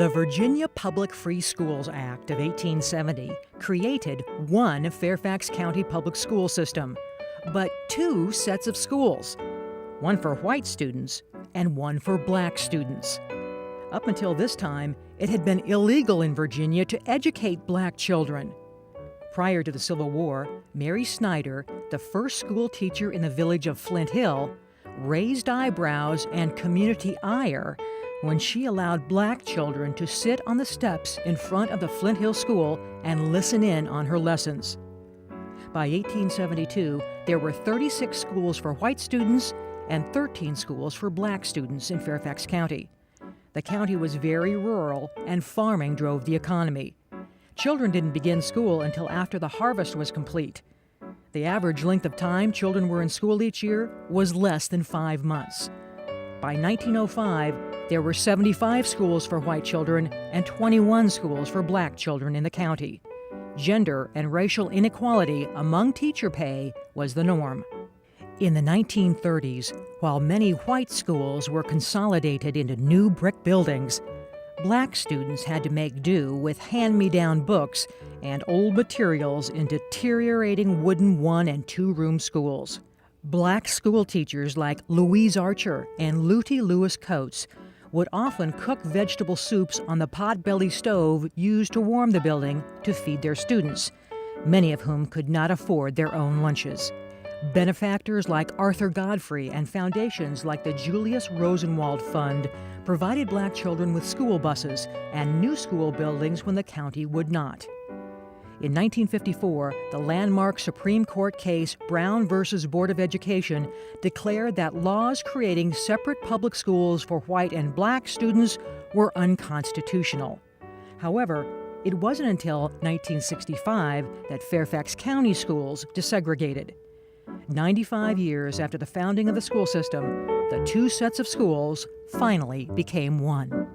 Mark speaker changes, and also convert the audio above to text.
Speaker 1: The Virginia Public Free Schools Act of 1870 created one Fairfax County public school system, but two sets of schools, one for white students and one for black students. Up until this time, it had been illegal in Virginia to educate black children. Prior to the Civil War, Mary Snyder, the first school teacher in the village of Flint Hill, raised eyebrows and community ire when she allowed black children to sit on the steps in front of the Flint Hill School and listen in on her lessons. By 1872, there were 36 schools for white students and 13 schools for black students in Fairfax County. The county was very rural, and farming drove the economy. Children didn't begin school until after the harvest was complete. The average length of time children were in school each year was less than 5 months. By 1905, there were 75 schools for white children and 21 schools for black children in the county. Gender and racial inequality among teacher pay was the norm. In the 1930s, while many white schools were consolidated into new brick buildings, black students had to make do with hand-me-down books and old materials in deteriorating wooden 1- and 2-room schools. Black school teachers like Louise Archer and Lutie Lewis Coates would often cook vegetable soups on the pot-belly stove used to warm the building to feed their students, many of whom could not afford their own lunches. Benefactors like Arthur Godfrey and foundations like the Julius Rosenwald Fund provided black children with school buses and new school buildings when the county would not. In 1954, the landmark Supreme Court case Brown v. Board of Education declared that laws creating separate public schools for white and black students were unconstitutional. However, it wasn't until 1965 that Fairfax County schools desegregated. 95 years after the founding of the school system, the two sets of schools finally became one.